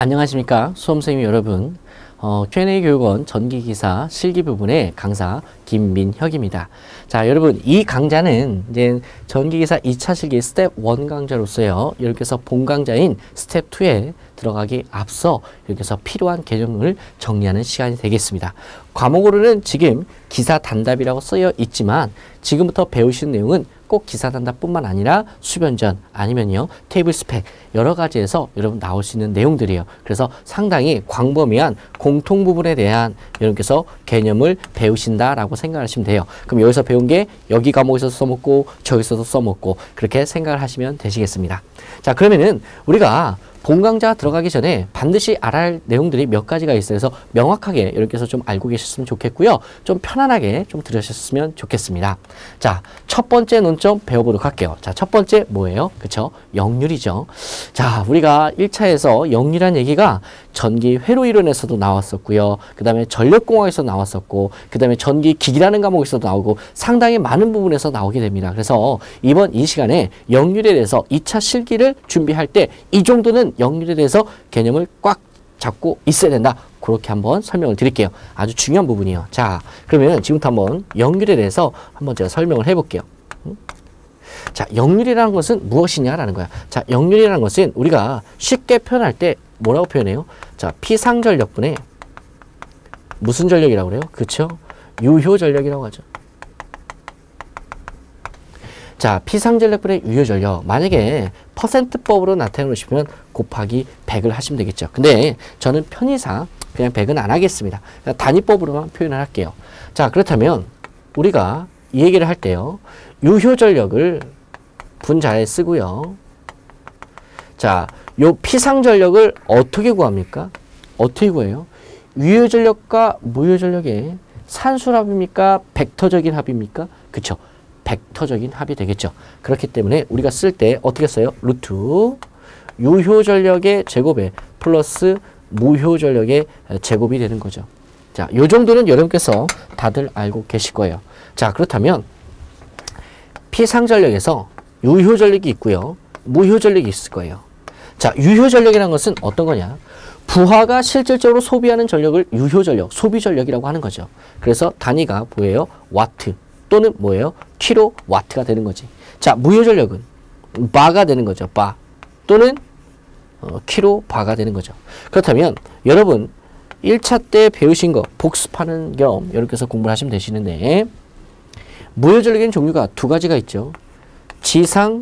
안녕하십니까 수험생님 여러분. Q&A 교육원 전기기사 실기 부분의 강사 김민혁입니다. 자, 여러분 이 강좌는 이제 전기기사 2차 실기 스텝 1 강좌로서요. 이렇게 해서 본 강좌인 스텝 2에 들어가기 앞서 이렇게 해서 필요한 개념을 정리하는 시간이 되겠습니다. 과목으로는 지금 기사 단답이라고 쓰여 있지만 지금부터 배우신 내용은 꼭 기사 단답뿐만 아니라 수변전 아니면요 테이블 스펙 여러 가지에서 여러분 나올 수 있는 내용들이에요. 그래서 상당히 광범위한 공통 부분에 대한 여러분께서 개념을 배우신다라고 생각하시면 돼요. 그럼 여기서 배운 게 여기 과목에서 써먹고 저기서도 써먹고 그렇게 생각을 하시면 되시겠습니다. 자, 그러면은 우리가 본 강좌 들어가기 전에 반드시 알아야 할 내용들이 몇 가지가 있어요. 그래서 명확하게 여러분께서 좀 알고 계셨으면 좋겠고요. 좀 편안하게 좀 들으셨으면 좋겠습니다. 자, 첫 번째 논점 배워보도록 할게요. 자, 첫 번째 뭐예요? 그쵸? 역률이죠. 자, 우리가 1차에서 역률이라는 얘기가 전기 회로 이론에서도 나왔었고요. 그 다음에 전력공학에서 나왔었고, 그 다음에 전기기기라는 과목에서도 나오고 상당히 많은 부분에서 나오게 됩니다. 그래서 이번 이 시간에 역률에 대해서 2차 실기를 준비할 때 이 정도는 역률에 대해서 개념을 꽉 잡고 있어야 된다. 그렇게 한번 설명을 드릴게요. 아주 중요한 부분이에요. 자, 그러면 지금부터 한번 역률에 대해서 한번 제가 설명을 해볼게요. 자, 역률이라는 것은 무엇이냐라는 거야. 자, 역률이라는 것은 우리가 쉽게 표현할 때 뭐라고 표현해요? 자, 피상전력분의 무슨 전력이라고 그래요? 그쵸? 유효전력이라고 하죠. 자, 피상전력분의 유효전력. 만약에 퍼센트법으로 나타내 놓으시면 곱하기 100을 하시면 되겠죠. 근데 저는 편의상 그냥 100은 안 하겠습니다. 그냥 단위법으로만 표현을 할게요. 자, 그렇다면 우리가 이 얘기를 할 때요. 유효전력을 분자에 쓰고요. 자, 요 피상전력을 어떻게 구합니까? 어떻게 구해요? 유효전력과 무효전력의 산술합입니까? 벡터적인 합입니까? 그쵸? 벡터적인 합이 되겠죠. 그렇기 때문에 우리가 쓸 때 어떻게 써요? 루트 유효전력의 제곱에 플러스 무효전력의 제곱이 되는 거죠. 자, 요 정도는 여러분께서 다들 알고 계실 거예요. 자, 그렇다면 피상전력에서 유효전력이 있고요. 무효전력이 있을 거예요. 자, 유효전력이라는 것은 어떤 거냐? 부하가 실질적으로 소비하는 전력을 유효전력, 소비전력이라고 하는 거죠. 그래서 단위가 뭐예요? 와트 또는 뭐예요? 킬로와트가 되는 거지. 자, 무효전력은 바가 되는 거죠. 바 또는 킬로바가 되는 거죠. 그렇다면 여러분 1차 때 배우신 거 복습하는 겸 여러분께서 공부를 하시면 되시는데 무효전력에는 종류가 두 가지가 있죠. 지상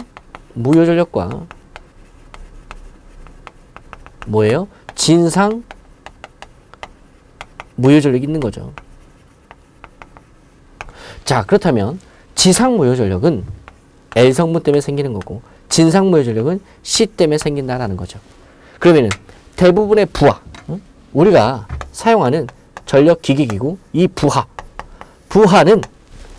무효전력과 뭐예요? 진상 무효전력이 있는 거죠. 자, 그렇다면 지상 무효전력은 L 성분 때문에 생기는 거고 진상 무효전력은 C 때문에 생긴다라는 거죠. 그러면은 대부분의 부하, 우리가 사용하는 전력기기기구 이 부하는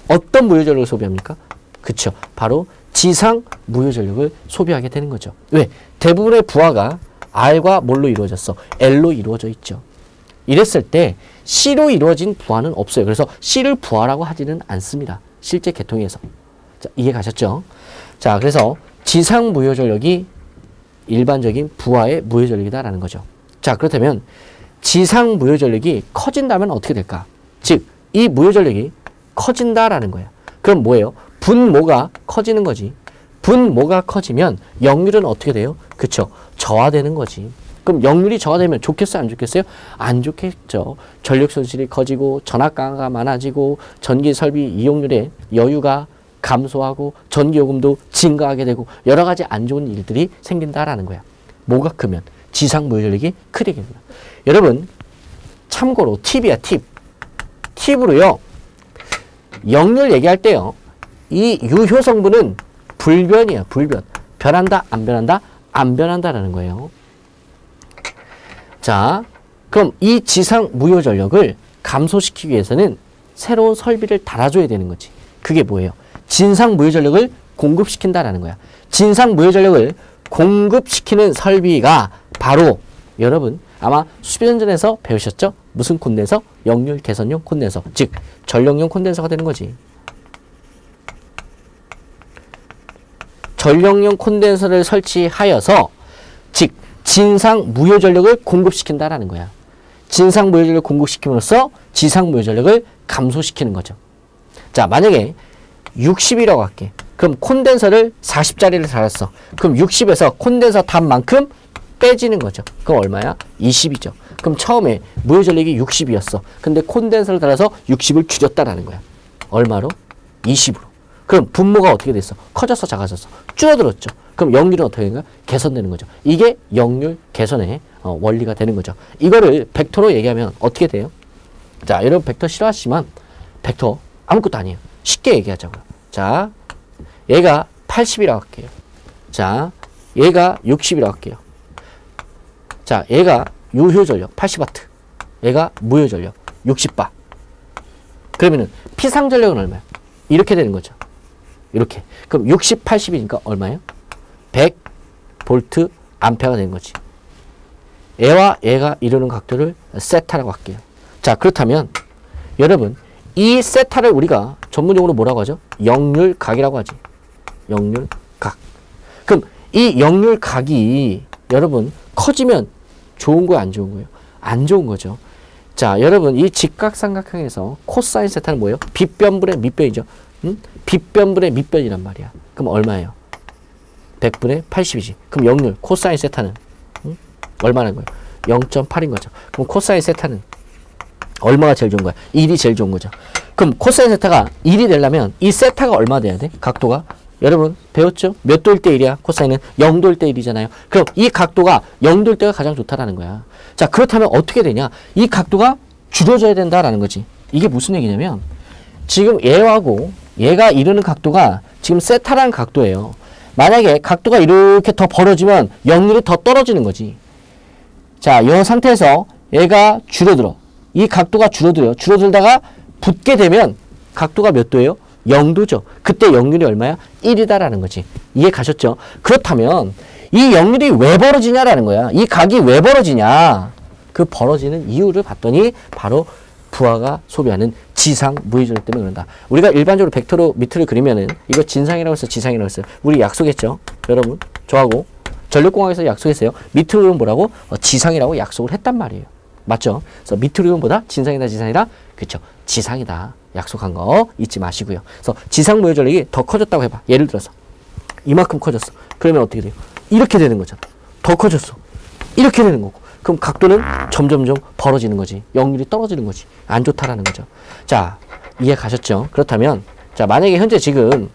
어떤 무효전력을 소비합니까? 그쵸, 바로 지상 무효전력을 소비하게 되는 거죠. 왜? 대부분의 부하가 R과 뭘로 이루어졌어? L로 이루어져 있죠. 이랬을 때 C로 이루어진 부하는 없어요. 그래서 C를 부하라고 하지는 않습니다. 실제 계통에서. 자, 이해 가셨죠? 자, 그래서 지상 무효전력이 일반적인 부하의 무효전력이다라는 거죠. 자, 그렇다면 지상 무효전력이 커진다면 어떻게 될까? 즉, 이 무효전력이 커진다라는 거예요. 그럼 뭐예요? 분모가 커지는 거지. 분모가 커지면 역률은 어떻게 돼요? 그쵸? 저하되는 거지. 그럼 역률이 저하되면 좋겠어요? 안 좋겠어요? 안 좋겠죠. 전력 손실이 커지고 전압 강화가 많아지고 전기 설비 이용률의 여유가 감소하고 전기요금도 증가하게 되고 여러 가지 안 좋은 일들이 생긴다라는 거야. 뭐가 크면? 지상 무효전력이 크게 됩니다. 여러분 참고로 팁이야, 팁. 팁으로요. 역률 얘기할 때요. 이 유효 성분은 불변이야, 불변. 변한다, 안 변한다? 안 변한다라는 거예요. 자, 그럼 이 지상 무효전력을 감소시키기 위해서는 새로운 설비를 달아줘야 되는 거지. 그게 뭐예요? 진상 무효전력을 공급시킨다라는 거야. 진상 무효전력을 공급시키는 설비가 바로 여러분 아마 수변전에서 배우셨죠? 무슨 콘덴서? 역률 개선용 콘덴서. 즉 전력용 콘덴서가 되는 거지. 전력용 콘덴서를 설치하여서 즉 진상 무효 전력을 공급시킨다라는 거야. 진상 무효 전력을 공급시킴으로써 지상 무효 전력을 감소시키는 거죠. 자, 만약에 60이라고 할게. 그럼 콘덴서를 40짜리를 달았어. 그럼 60에서 콘덴서 답만큼 빼지는 거죠. 그럼 얼마야? 20이죠. 그럼 처음에 무효 전력이 60이었어. 근데 콘덴서를 달아서 60을 줄였다라는 거야. 얼마로? 20으로. 그럼 분모가 어떻게 됐어? 커졌어, 작아졌어? 줄어들었죠. 그럼 역률은 어떻게 되는가? 개선되는 거죠. 이게 역률 개선의 원리가 되는 거죠. 이거를 벡터로 얘기하면 어떻게 돼요? 자, 여러분 벡터 싫어하시지만 벡터 아무것도 아니에요. 쉽게 얘기하자고요. 자, 얘가 80이라고 할게요. 자, 얘가 60이라고 할게요. 자, 얘가 유효 전력 80W. 얘가 무효 전력 60바. 그러면은 피상 전력은 얼마야? 이렇게 되는 거죠. 이렇게. 그럼 60, 80이니까 얼마예요? 100V 암페어가 되는 거지. 얘와 얘가 이루는 각도를 세타라고 할게요. 자, 그렇다면 여러분 이 세타를 우리가 전문용어로 뭐라고 하죠? 역률각이라고 하지. 역률각. 그럼 이 역률각이 여러분 커지면 좋은 거예요, 안 좋은 거예요? 안 좋은 거죠. 자, 여러분 이 직각삼각형에서 코사인 세타는 뭐예요? 빗변분의 밑변이죠. 빗변분의 밑변이란 말이야. 그럼 얼마예요? 100분의 80이지. 그럼 역률 코사인 세타는 얼마나 거예요? 0.8인 거죠. 그럼 코사인 세타는 얼마가 제일 좋은 거야? 1이 제일 좋은 거죠. 그럼 코사인 세타가 1이 되려면 이 세타가 얼마 돼야 돼? 각도가? 여러분 배웠죠? 몇 도일 때 1이야? 코사인은 0도일 때 1이잖아요. 그럼 이 각도가 0도일 때가 가장 좋다라는 거야. 자, 그렇다면 어떻게 되냐? 이 각도가 줄여져야 된다라는 거지. 이게 무슨 얘기냐면 지금 얘하고 얘가 이루는 각도가 지금 세타라는 각도예요. 만약에 각도가 이렇게 더 벌어지면 역률이 더 떨어지는 거지. 자, 이 상태에서 얘가 줄어들어. 이 각도가 줄어들어요. 줄어들다가 붙게 되면 각도가 몇 도예요? 0도죠. 그때 역률이 얼마야? 1이다라는 거지. 이해 가셨죠? 그렇다면 이 역률이 왜 벌어지냐라는 거야. 이 각이 왜 벌어지냐. 그 벌어지는 이유를 봤더니 바로 부하가 소비하는 지상 무효 전력 때문에 그런다. 우리가 일반적으로 벡터로 밑을 그리면은 이거 진상이라고 해서 지상이라고 했어요. 우리 약속했죠? 여러분 저하고 전력공학에서 약속했어요. 밑으로 그리면 뭐라고? 지상이라고 약속을 했단 말이에요. 맞죠? 그래서 밑으로 그리면 뭐다? 진상이다 지상이다? 그쵸. 지상이다. 약속한 거 잊지 마시고요. 그래서 지상 무효 전력이 더 커졌다고 해봐. 예를 들어서 이만큼 커졌어. 그러면 어떻게 돼요? 이렇게 되는 거잖아. 더 커졌어. 이렇게 되는 거고. 그럼 각도는 점점점 벌어지는 거지. 역률이 떨어지는 거지. 안 좋다라는 거죠. 자, 이해 가셨죠? 그렇다면 자, 만약에 현재 지금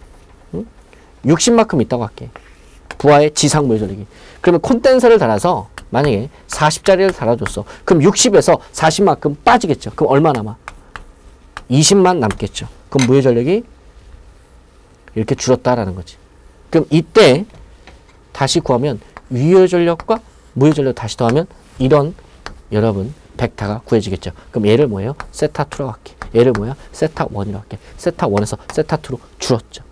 60만큼 있다고 할게. 부하의 지상 무효 전력이. 그러면 콘덴서를 달아서 만약에 40짜리를 달아줬어. 그럼 60에서 40만큼 빠지겠죠. 그럼 얼마 남아? 20만 남겠죠. 그럼 무효 전력이 이렇게 줄었다라는 거지. 그럼 이때 다시 구하면 유효 전력과 무효 전력 다시 더하면 이런 여러분 벡터가 구해지겠죠. 그럼 얘를 뭐예요? 세타2라고 할게. 얘를 뭐야? 세타1이라고 할게. 세타1에서 세타2로 줄었죠.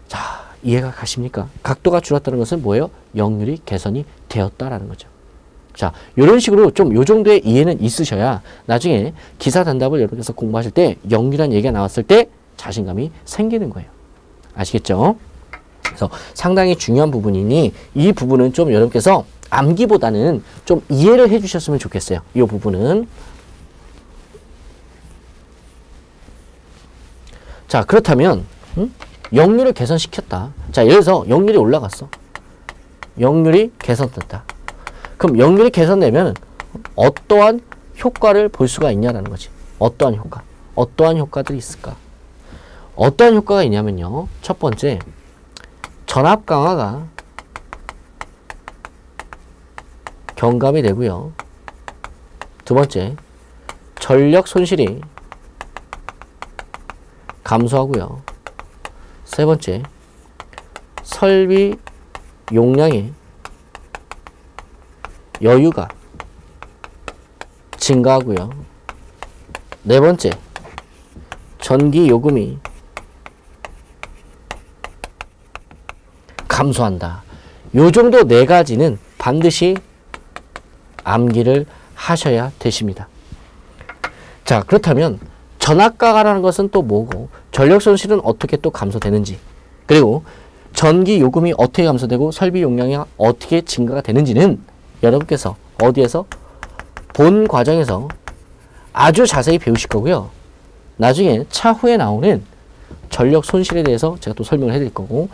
자, 이해가 가십니까? 각도가 줄었다는 것은 뭐예요? 역률이 개선이 되었다라는 거죠. 자, 이런 식으로 좀 요 정도의 이해는 있으셔야 나중에 기사 단답을 여러분께서 공부하실 때 역률이라는 얘기가 나왔을 때 자신감이 생기는 거예요. 아시겠죠? 그래서 상당히 중요한 부분이니 이 부분은 좀 여러분께서 암기보다는 좀 이해를 해 주셨으면 좋겠어요. 이 부분은. 자, 그렇다면 역률을 개선시켰다. 자, 예를 들어서 역률이 올라갔어. 역률이 개선됐다. 그럼 역률이 개선되면 어떠한 효과를 볼 수가 있냐라는 거지. 어떠한 효과? 어떠한 효과들이 있을까? 어떠한 효과가 있냐면요. 첫 번째, 전압 강화가 경감이 되고요. 두 번째, 전력 손실이 감소하고요. 세 번째, 설비 용량의 여유가 증가하고요. 네 번째, 전기 요금이 감소한다. 요 정도 네 가지는 반드시 암기를 하셔야 되십니다. 자, 그렇다면 전압 강화라는 것은 또 뭐고 전력 손실은 어떻게 또 감소되는지, 그리고 전기 요금이 어떻게 감소되고 설비 용량이 어떻게 증가가 되는지는 여러분께서 어디에서? 본 과정에서 아주 자세히 배우실 거고요. 나중에 차후에 나오는 전력 손실에 대해서 제가 또 설명을 해드릴 거고,